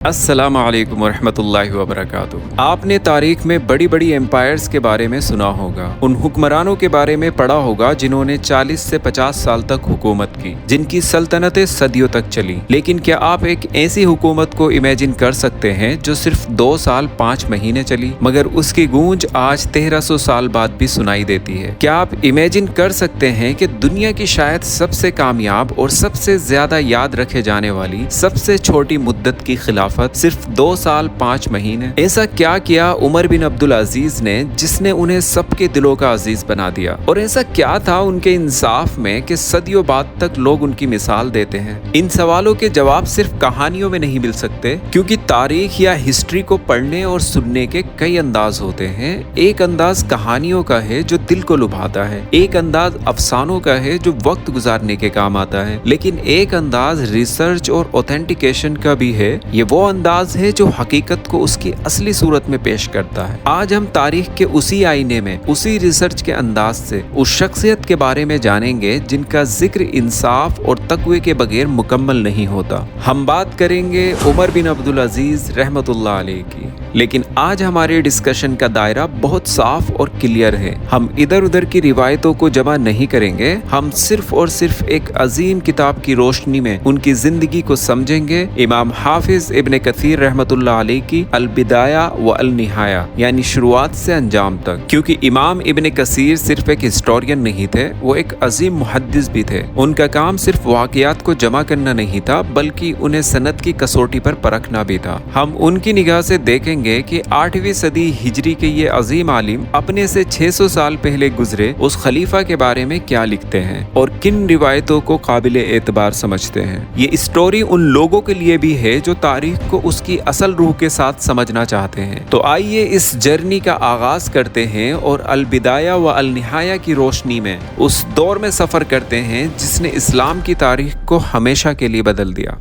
अस्सलाम वालेकुम वरहमतुल्लाहि वबरकातुहू। आपने तारीख में बड़ी बड़ी एम्पायर्स के बारे में सुना होगा, उन हुक्मरानों के बारे में पढ़ा होगा जिन्होंने 40 से 50 साल तक हुकूमत की, जिनकी सल्तनतें सदियों तक चली। लेकिन क्या आप एक ऐसी हुकूमत को इमेजिन कर सकते हैं जो सिर्फ 2 साल 5 महीने चली, मगर उसकी गूंज आज 1300 साल बाद भी सुनाई देती है? क्या आप इमेजिन कर सकते हैं कि दुनिया की शायद सबसे कामयाब और सबसे ज्यादा याद रखे जाने वाली सबसे छोटी मुद्दत की खिलाफत सिर्फ 2 साल 5 महीने? ऐसा क्या किया उमर बिन अब्दुल अजीज ने जिसने उन्हें सबके दिलों का अजीज बना दिया? और ऐसा क्या था उनके इंसाफ में कि सदियों बाद तक लोग उनकी मिसाल देते हैं? इन सवालों के जवाब सिर्फ कहानियों में नहीं मिल सकते, क्योंकि तारीख या हिस्ट्री को पढ़ने और सुनने के कई अंदाज होते हैं। एक अंदाज कहानियों का है जो दिल को लुभाता है, एक अंदाज अफसानों का है जो वक्त गुजारने के काम आता है, लेकिन एक अंदाज रिसर्च और ऑथेंटिकेशन का भी है। ये वो अंदाज है जो हकीकत को उसकी असली सूरत में पेश करता है। आज हम तारीख के उसी आईने में, उसी रिसर्च के अंदाज से उस शख्सियत के बारे में जानेंगे जिनका जिक्र इंसाफ और तकवे के बगैर मुकम्मल नहीं होता। हम बात करेंगे उमर बिन अब्दुल अजीज रहमतुल्लाह अलैह की। लेकिन आज हमारे डिस्कशन का दायरा बहुत साफ और क्लियर है। हम इधर उधर की रिवायतों को जमा नहीं करेंगे, हम सिर्फ और सिर्फ एक अजीम किताब की रोशनी में उनकी जिंदगी को समझेंगे। इमाम हाफिज इब्न कसीर रहमतुल्लाह अलैह की अल बिदाया व अल निहाया, यानी शुरुआत से अंजाम तक। क्योंकि इमाम इब्न कसीर सिर्फ एक हिस्टोरियन नहीं थे, वो एक अजीम मुहद्दिस भी थे। उनका काम सिर्फ वाक़ियात को जमा करना नहीं था, बल्कि उन्हें सनद की कसौटी पर परखना भी था। हम उनकी निगाह से देखेंगे कि 8वीं सदी हिजरी के ये अजीम आलिम अपने से 600 साल पहले गुजरे उस खलीफा के बारे में क्या लिखते हैं और किन रिवायतों को काबिले एतबार समझते हैं। ये स्टोरी उन लोगों के लिए भी है जो तारीख को उसकी असल रूह के साथ समझना चाहते हैं। तो आइए इस जर्नी का आगाज करते हैं और अल बिदाया व अल निहाया की रोशनी में उस दौर में सफर करते हैं जिसने इस्लाम की तारीख को हमेशा के लिए बदल दिया।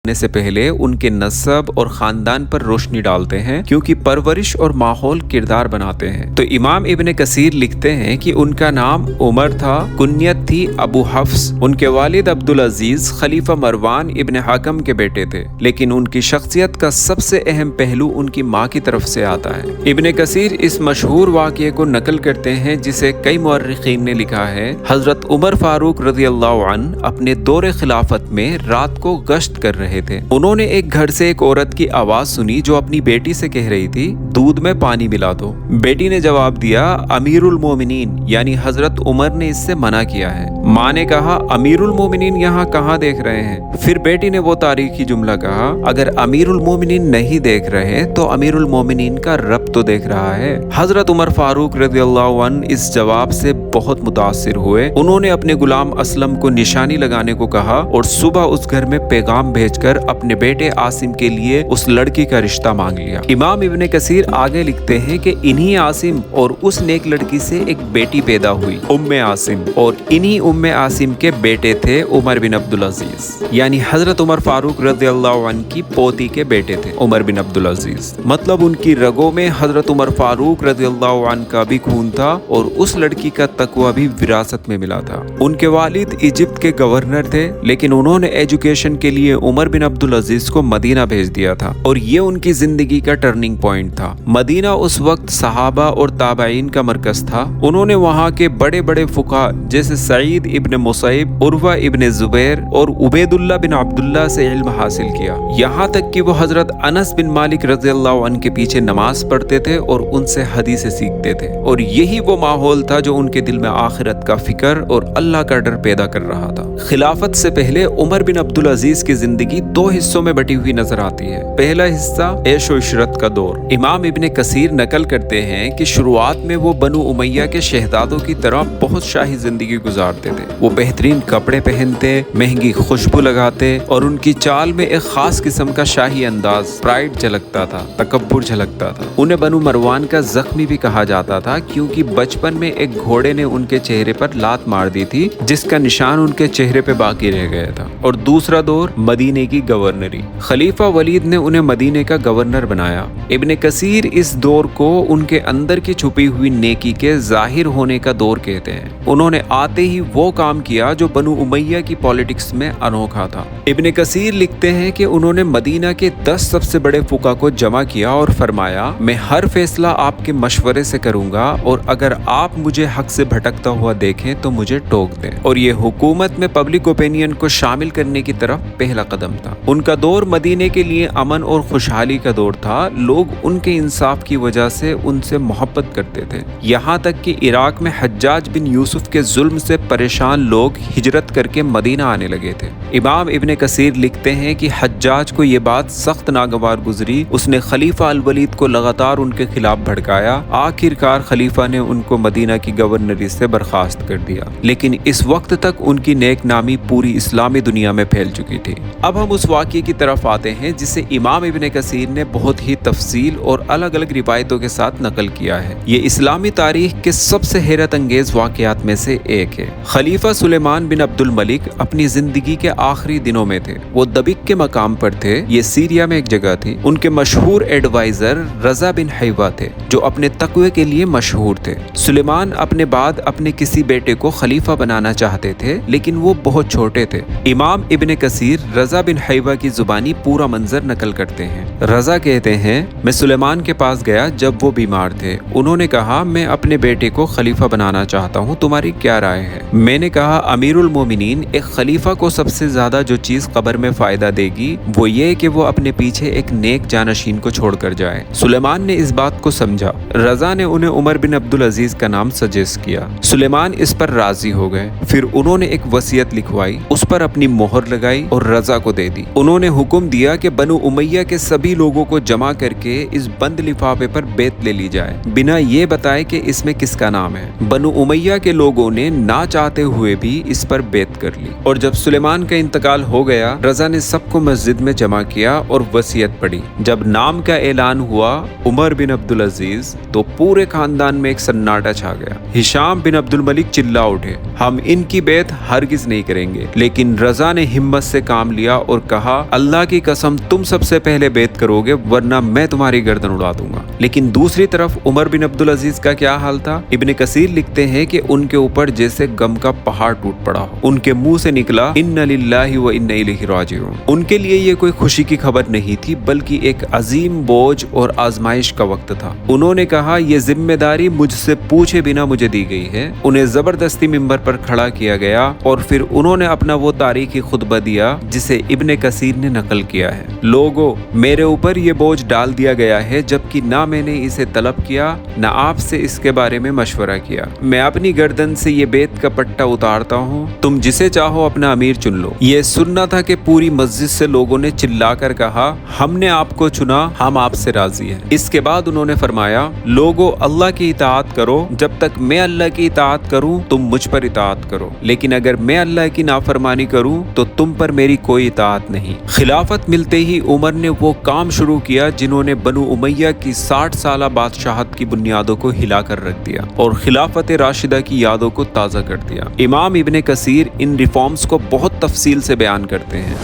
से पहले उनके नस्ब और खानदान पर रोशनी डालते हैं, क्योंकि परवरिश और माहौल किरदार बनाते हैं। तो इमाम इब्न कसीर लिखते हैं कि उनका नाम उमर था, कुन्यत थी अबू हफ्स। उनके वालिद अब्दुल अजीज खलीफा मरवान इब्न हाकम के बेटे थे, लेकिन उनकी शख्सियत का सबसे अहम पहलू उनकी माँ की तरफ से आता है। इब्न कसीर इस मशहूर वाक़ये को नकल करते हैं जिसे कई मुअर्रिखीन ने लिखा है। हजरत उमर फारूक रज़ियल्लाहु अन्हु अपने दौरे खिलाफत में रात को गश्त कर रहे थे। उन्होंने एक घर से एक औरत की आवाज सुनी जो अपनी बेटी से कह रही थी, दूध में पानी मिला दो। बेटी ने जवाब दिया, अमीरुल मोमिनीन यानी हजरत उमर ने इससे मना किया है। माँ ने कहा, अमीरुल मोमिनीन यहाँ कहाँ देख रहे हैं? फिर बेटी ने वो तारीखी जुमला कहा, अगर अमीरुल मोमिनीन नहीं देख रहे तो अमीरुल मोमिनीन का रब तो देख रहा है। हजरत उमर फारूक रज़ियल्लाहु अन्हु इस जवाब से बहुत मुतासिर हुए। उन्होंने अपने गुलाम असलम को निशानी लगाने को कहा और सुबह उस घर में पैगाम भेजकर अपने बेटे आसिम के लिए उस लड़की का रिश्ता मांग लिया। इमाम इब्न कसीर आगे लिखते हैं कि इन्हीं आसिम और उस नेक लड़की से एक बेटी पैदा हुई, उम्मे आसिम, और इन्हीं उम्मे आसिम के बेटे थे उमर बिन अब्दुल अजीज, यानी हजरत उमर फारूक रज़ियल्लाहु अन्हु की पोती के बेटे थे उमर बिन अब्दुल अजीज। मतलब उनकी रगों में हजरत उमर फारूक रज़ियल्लाहु अन्हु का भी खून था और उस लड़की का तकवा भी विरासत में मिला था। उनके वालिद इजिप्ट के गवर्नर थे, लेकिन उन्होंने एजुकेशन के लिए उमर बिन अब्दुल अजीज को मदीना भेज दिया था, और ये उनकी जिंदगी का टर्निंग पॉइंट था। मदीना उस वक्त सहाबा और ताबाइन का मरकज था। उन्होंने वहाँ के बड़े बड़े फुक़हा जैसे सईद इब्न मुसैब, उर्वा इब्न जुबैर और उबैदुल्लाह बिन अब्दुल्लाह से इल्म हासिल किया। यहाँ तक कि वो हजरत अनस बिन मालिक रज़ियल्लाहु अन्हु के पीछे नमाज पढ़ते थे और उनसे हदीसें सीखते थे। और यही वो माहौल था जो उनके दिल में आखिरत का फिक्र और अल्लाह का डर पैदा कर रहा था। खिलाफत से पहले उमर बिन अब्दुल अजीज की जिंदगी 2 हिस्सों में बटी हुई नजर आती है। पहला हिस्सा ऐशो इशरत का दौर। इमाम ابن کثیر نقل کرتے ہیں کہ شروعات میں وہ بنو امیہ کے شہزادوں کی طرح بہت شاہی زندگی گزارتے تھے۔ وہ بہترین کپڑے پہنتے، مہنگی خوشبو لگاتے اور ان کی چال میں ایک خاص قسم کا شاہی انداز، پرائڈ جھلکتا تھا، تکبر جھلکتا تھا۔ انہیں بنو مروان کا زخمی بھی کہا جاتا تھا کیونکہ بچپن میں ایک گھوڑے نے ان کے چہرے پر لات مار دی تھی جس کا نشان ان کے چہرے پہ باقی رہ گیا تھا۔ اور دوسرا دور مدینے کی گورنری، خلیفہ ولید نے انہیں مدینے کا گورنر بنایا۔ ابن کثیر اس دور کو ان کے اندر کی چھپی ہوئی نیکی کے ظاہر ہونے کا دور کہتے ہیں۔ انہوں نے آتے ہی وہ کام کیا جو بنو امیہ کی پالیٹکس میں انوکھا تھا۔ ابن کثیر لکھتے ہیں کہ انہوں نے مدینہ کے 10 سب سے بڑے فقہا کو جمع کیا اور فرمایا، میں ہر فیصلہ آپ کے مشورے سے کروں گا اور اگر آپ مجھے حق سے بھٹکتا ہوا دیکھیں تو مجھے ٹوک دیں۔ اور یہ حکومت میں پبلک اوپینین کو شامل کرنے کی طرف پہلا قدم تھا۔ ان کا دور مدینے کے لیے امن اور خوشحالی کا دور تھا۔ لوگ ان کے انصاف کی وجہ سے ان سے محبت کرتے تھے، یہاں تک کہ عراق میں حجاج بن یوسف کے ظلم سے پریشان لوگ ہجرت کر کے مدینہ آنے لگے تھے۔ امام ابن کثیر لکھتے ہیں کہ حجاج کو یہ بات سخت ناگوار گزری۔ اس نے خلیفہ الولید کو لگاتار ان کے خلاف بھڑکایا۔ آخر کار خلیفہ نے ان کو مدینہ کی گورنری سے برخاست کر دیا، لیکن اس وقت تک ان کی نیک نامی پوری اسلامی دنیا میں پھیل چکی تھی۔ اب ہم اس واقعے کی طرف آتے ہیں جسے امام ابن کثیر نے بہت ہی تفصیل اور الگ الگ روایتوں کے ساتھ نقل کیا ہے۔ یہ اسلامی تاریخ کے سب سے حیرت انگیز واقعات میں سے ایک ہے۔ خلیفہ سلیمان بن عبد الملک اپنی زندگی کے آخری دنوں میں تھے۔ وہ دبک کے مقام پر تھے، یہ سیریا میں ایک جگہ تھی۔ ان کے مشہور ایڈوائزر رضا بن حیوہ تھے جو اپنے تقوی کے لیے مشہور تھے۔ سلیمان اپنے بعد اپنے کسی بیٹے کو خلیفہ بنانا چاہتے تھے لیکن وہ بہت چھوٹے تھے۔ امام ابن کثیر رضا بن حیوہ کی زبانی پورا منظر نقل کرتے ہیں۔ رضا کہتے ہیں، میں سلیمان کے پاس گیا جب وہ بیمار تھے۔ انہوں نے کہا، میں اپنے بیٹے کو خلیفہ بنانا چاہتا ہوں، تمہاری کیا رائے ہے؟ میں نے کہا، امیر المومنین، ایک خلیفہ کو سب سے زیادہ جو چیز قبر میں فائدہ دے گی وہ یہ کہ وہ اپنے پیچھے ایک نیک جانشین کو چھوڑ کر جائے۔ سلیمان نے اس بات کو سمجھا۔ رضا نے انہیں عمر بن عبدالعزیز کا نام سجیسٹ کیا۔ سلیمان اس پر راضی ہو گئے۔ پھر انہوں نے ایک وصیت لکھوائی، اس پر اپنی مہر لگائی اور رضا کو دے دی۔ انہوں نے حکم دیا کہ بنو امیہ کے سبھی لوگوں کو جمع کر کے اس بند لفافے پر بیعت لے لی جائے، بنا یہ بتائے کہ اس میں کس کا نام ہے۔ بنو امیہ کے لوگوں نے نہ چاہتے ہوئے بھی اس پر بیعت کر لی۔ اور جب سلیمان کا انتقال ہو گیا، رضا نے سب کو مسجد میں جمع کیا اور وصیت پڑھی۔ جب نام کا اعلان ہوا عمر بن عبدالعزیز، تو پورے خاندان میں ایک سناٹا چھا گیا۔ ہشام بن عبد الملک چلا اٹھے، ہم ان کی بیعت ہرگز نہیں کریں گے۔ لیکن رضا نے ہمت سے کام لیا اور کہا، اللہ کی قسم تم سب سے پہلے بیعت کرو گے ورنہ میں تمہاری گردن اڑا دوں گا۔ لیکن دوسری طرف عمر بن عبدالعزیز کا کیا حال تھا؟ ابن کثیر لکھتے ہیں کہ ان کے اوپر جیسے غم کا پہاڑ ٹوٹ پڑا ہو۔ ان کے منہ سے نکلا، انا للہ و انا الیہ راجعون۔ ان کے لیے یہ کوئی خوشی کی خبر نہیں تھی بلکہ ایک عظیم بوجھ اور آزمائش کا وقت تھا۔ انہوں نے کہا، یہ ذمہ داری مجھ سے پوچھے بنا مجھے دی گئی ہے۔ انہیں زبردستی ممبر پر کھڑا کیا گیا اور پھر انہوں نے اپنا وہ تاریخی خطبہ دیا جسے ابن کثیر نے نقل کیا ہے۔ لوگو، میرے اوپر یہ بوجھ ڈال دیا گیا ہے جبکہ نہ میں نے اسے طلب کیا نہ آپ سے اس کے بارے میں مشورہ کیا۔ میں اپنی گردن سے یہ بیعت کا پٹا اتارتا ہوں، تم جسے چاہو اپنا امیر چن لو۔ یہ سننا تھا کہ پوری مسجد سے لوگوں نے چلا کر کہا، ہم نے آپ کو چنا، ہم آپ سے راضی ہیں۔ اس کے بعد انہوں نے فرمایا، لوگو اللہ کی اطاعت کرو، جب تک میں اللہ کی اطاعت کروں تم مجھ پر اطاعت کرو، لیکن اگر میں اللہ کی نافرمانی کروں تو تم پر میری کوئی اطاعت نہیں۔ خلافت ملتے ہی عمر نے وہ کام شروع کیا جنہوں نے بنو امیہ کی 60 سالہ بادشاہت کی بنیادوں کو ہلا کر رکھ دیا اور خلافت راشدہ کی یادوں کو تازہ کر دیا۔ امام ابن کثیر ان ریفارمز کو بہت تفصیل سے بیان کرتے ہیں۔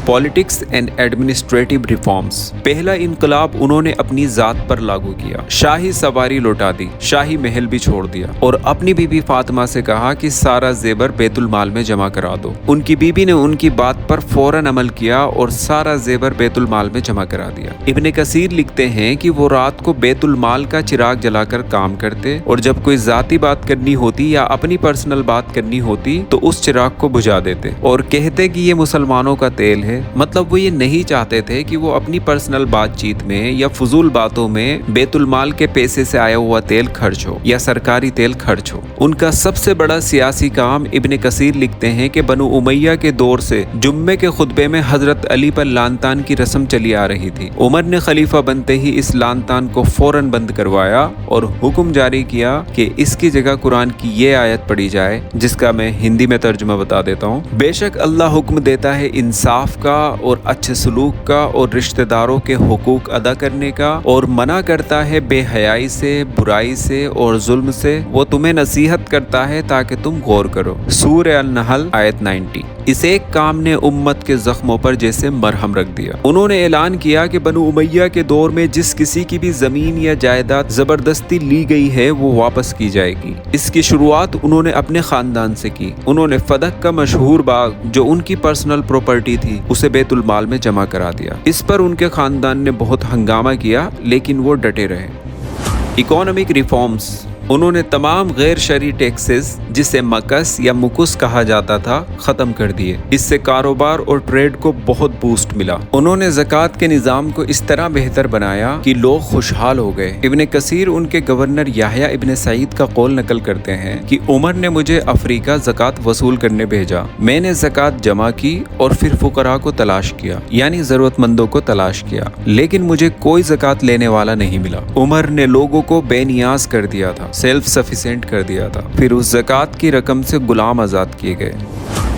Politics and administrative reforms. پہلا انقلاب انہوں نے اپنی ذات پر لاگو کیا، شاہی سواری لوٹا دی، شاہی محل بھی چھوڑ دیا اور اپنی بیوی فاطمہ سے کہا کہ سارا زیور بیت المال میں جمع کرا دو۔ ان کی بیوی نے ان کی بات پر فوراً عمل کیا اور سارا زیور بیت المال میں جمع کرا دیا۔ ابن کثیر لکھتے ہیں کہ وہ رات کو بیت المال کا چراغ جلا کر کام کرتے اور جب کوئی ذاتی بات کرنی ہوتی یا اپنی پرسنل بات کرنی ہوتی تو اس چراغ کو بجھا دیتے اور کہتے کہ یہ مسلمانوں کا تیل ہے، थे, मतलब वो ये नहीं चाहते थे कि वो अपनी पर्सनल बातचीत में या फजूल बातों में बैतुल माल के पैसे से आया हुआ तेल खर्च हो या सरकारी तेल खर्च हो। उनका सबसे बड़ा सियासी काम, इब्ने कसीर लिखते हैं कि बनु उमैया के दौर से जुम्मे के खुतबे में हजरत अली पर लानतान की रस्म चली आ रही थी। उमर ने खलीफा बनते ही इस लानतान को फौरन बंद करवाया और हुक्म जारी किया कि इसकी जगह कुरान की ये आयत पढ़ी जाए, जिसका मैं हिंदी में तर्जुमा बता देता हूँ। बेशक अल्लाह हुक्म देता है इंसाफ का और अच्छे सलूक का और रिश्तेदारों के हुकूक अदा करने का, और मना करता है बेहयाई से, बुराई से और जुल्म से। वो तुम्हें नसीहत करता है ताकि तुम गौर करो। सूरह अन-नहल आयत 90। इस एक काम ने उम्मत के जख्मों पर जैसे मरहम रख दिया। उन्होंने ऐलान किया कि बनु उमैया के दौर में जिस किसी की भी जमीन या जायदाद जबरदस्ती ली गई है वो वापस की जाएगी। इसकी शुरुआत उन्होंने अपने खानदान से की। उन्होंने फदक का मशहूर बाग, जो उनकी पर्सनल प्रॉपर्टी थी, उसे बैतुल माल में जमा करा दिया। इस पर उनके खानदान ने बहुत हंगामा किया, लेकिन वो डटे रहे। Economic reforms. उन्होंने तमाम गैर शरई टैक्सेस, जिसे मकस या मुकुस कहा जाता था, खत्म कर दिए। इससे कारोबार और ट्रेड को बहुत बूस्ट मिला। उन्होंने ज़कात के निज़ाम को इस तरह बेहतर बनाया कि लोग खुशहाल हो गए। इब्ने कसीर उनके गवर्नर याह्या इब्ने सईद का कौल नकल करते हैं कि उमर ने मुझे अफ्रीका ज़कात वसूल करने भेजा। मैंने ज़कात जमा की और फिर फुकरा को तलाश किया, यानी ज़रूरतमंदों को तलाश किया, लेकिन मुझे कोई ज़कात लेने वाला नहीं मिला। उमर ने लोगों को बेनियाज कर दिया था, सेल्फ सफिशिएंट कर दिया था। फिर उस ज़कात की रकम से गुलाम आज़ाद किए गए।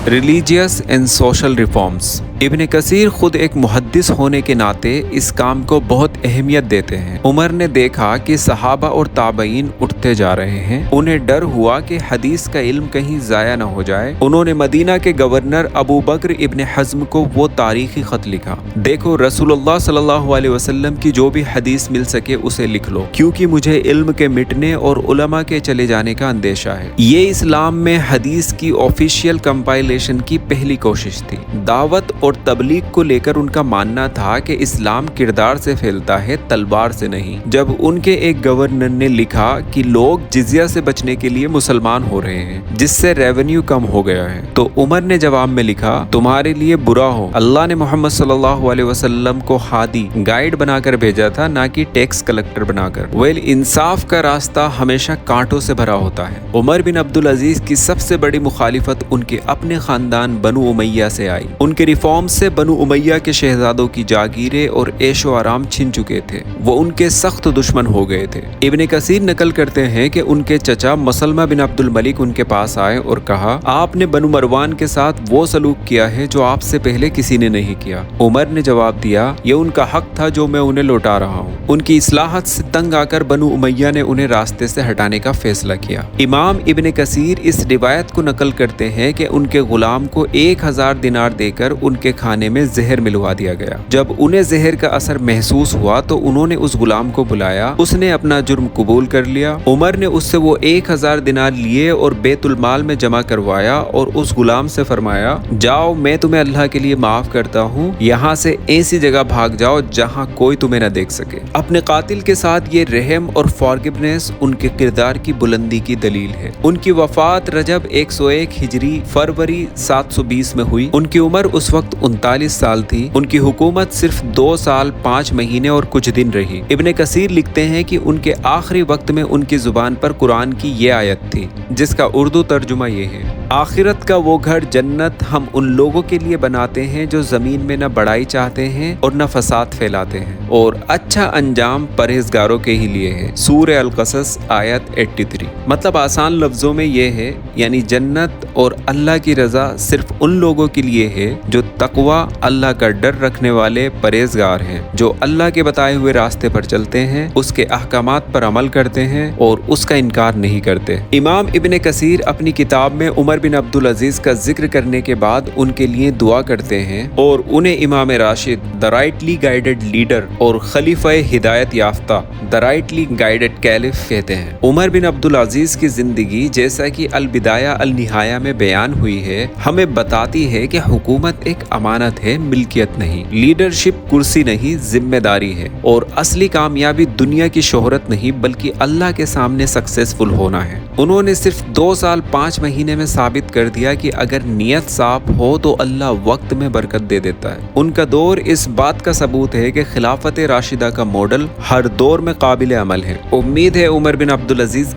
Religious and social reforms. Ibne Kathir खुद एक मुहद्दिस होने के नाते इस काम को बहुत अहमियत देते हैं। उमर ने देखा कि सहाबा और ताबईन उठते जा रहे हैं। उन्हें डर हुआ कि हदीस का इल्म कहीं ज़ाया न हो जाए। उन्होंने मदीना के गवर्नर अबू बकर इब्ने हज़्म को वो तारीखी ख़त लिखा, देखो रसूलुल्लाह सल्लल्लाहु अलैहि वसल्लम की जो भी हदीस मिल सके उसे लिख लो, क्योंकि मुझे इल्म के मिटने और उलमा के चले जाने का अंदेशा है। ये इस्लाम में हदीस की ऑफिशियल कंपाइलेशन की पहली कोशिश थी। दावत और तबलीग को लेकर उनका मानना था कि इस्लाम किरदार से फैलता है, तलवार से नहीं। जब उनके एक गवर्नर ने लिखा कि लोग जिजिया से बचने के लिए मुसलमान हो रहे हैं, जिससे रेवेन्यू कम हो गया है, तो उमर ने जवाब में लिखा, तुम्हारे लिए बुरा हो, अल्लाह ने मोहम्मद सल्लल्लाहु अलैहि वसल्लम को हादी, गाइड बनाकर भेजा था, ना कि टैक्स कलेक्टर बनाकर। वेल, इंसाफ का रास्ता हमेशा कांटों से भरा होता है। उमर बिन अब्दुल अजीज की सबसे बड़ी मुखालिफत उनके अपने खानदान बनु उमैया से आई। उनके रिफॉर्म से बनु उमैया के शहजादों की जागीरें और ऐशो आराम छिन चुके थे। वो उनके सख्त दुश्मन हो गए थे। इब्ने कसीर नकल करते हैं कि उनके चचा मसलमा बिन अब्दुल मलिक उनके पास आए और कहा, आपने बनु मरवान के साथ वो सलूक किया है जो आपसे पहले किसी ने नहीं किया। उमर ने जवाब दिया, ये उनका हक था जो मैं उन्हें लौटा रहा हूँ। उनकी इस्लाहत से तंग आकर बनु उमैया ने उन्हें रास्ते से हटाने का फैसला किया। इमाम इब्ने कसीर इस रिवायत को नकल करते हैं कि उनके गुलाम को 1000 दिनार देकर उनके खाने में जहर मिलवा दिया गया। जब उन्हें जहर का असर महसूस हुआ तो उन्होंने उस गुलाम को बुलाया। उसने अपना जुर्म कबूल कर लिया। उमर ने उससे वो 1000 दिनार लिए और बैतुल माल में जमा करवाया और उस गुलाम से फरमाया, जाओ, मैं तुम्हें अल्लाह के लिए माफ करता हूँ, यहाँ से ऐसी जगह भाग जाओ जहाँ कोई तुम्हें न देख सके। अपने कातिल के साथ ये रहम और फॉरगिवनेस उनके किरदार की बुलंदी की दलील है। उनकी वफात रजब 101 हिजरी फरवरी 720 में हुई। उनकी उम्र उस वक्त 39 साल थी। उनकी हुकूमत सिर्फ 2 साल 5 महीने और कुछ दिन रही। इब्ने कसीर लिखते हैं कि उनके आखिरी वक्त में उनकी जुबान पर कुरान की ये आयत थी, जिसका उर्दू तर्जुमा ये है, आखिरत का वो घर जन्नत हम उन लोगों के लिए बनाते हैं जो जमीन में न बड़ाई चाहते हैं और न फसाद फैलाते हैं, और अच्छा अंजाम परहेजगारों के ही लिए है। सूरह अल-क़सस आयत 83। मतलब आसान लफ्जों में ये है, यानी जन्नत और अल्लाह की रजा सिर्फ उन लोगों के लिए है जो तकवा, अल्लाह का डर रखने वाले परहेजगार हैं, जो अल्लाह के बताए हुए रास्ते पर चलते हैं, उसके अहकामात पर अमल करते हैं और उसका इनकार नहीं करते। इमाम इब्ने कसीर अपनी किताब में उमर बिन अब्दुल अजीज का जिक्र करने के बाद उनके लिए दुआ करते हैं और उन्हें इमाम Rashid, the rightly guided leader, और खलीफा हिदायत याफ्ता, द राइटली गाइडेड कैलिफ कहते हैं। उमर बिन अब्दुल अजीज की जिंदगी, जैसा कि अल बिदाया अल निहाया में बयान हुई है, हमें बताती है कि हुकूमत एक अमानत है, मिल्कियत नहीं। लीडरशिप कुर्सी नहीं, जिम्मेदारी है। और असली कामयाबी दुनिया की शोहरत नहीं बल्कि अल्लाह के सामने सक्सेसफुल होना है। उन्होंने सिर्फ 2 साल 5 महीने में साबित कर दिया कि अगर नियत साफ हो तो अल्लाह वक्त में बरकत दे देता है। उनका दौर इस बात का सबूत है कि खिलाफत राशिदा का मॉडल हर दौर में काबिल अमल है। उम्मीद है उमर बिन अब्दुल अजीज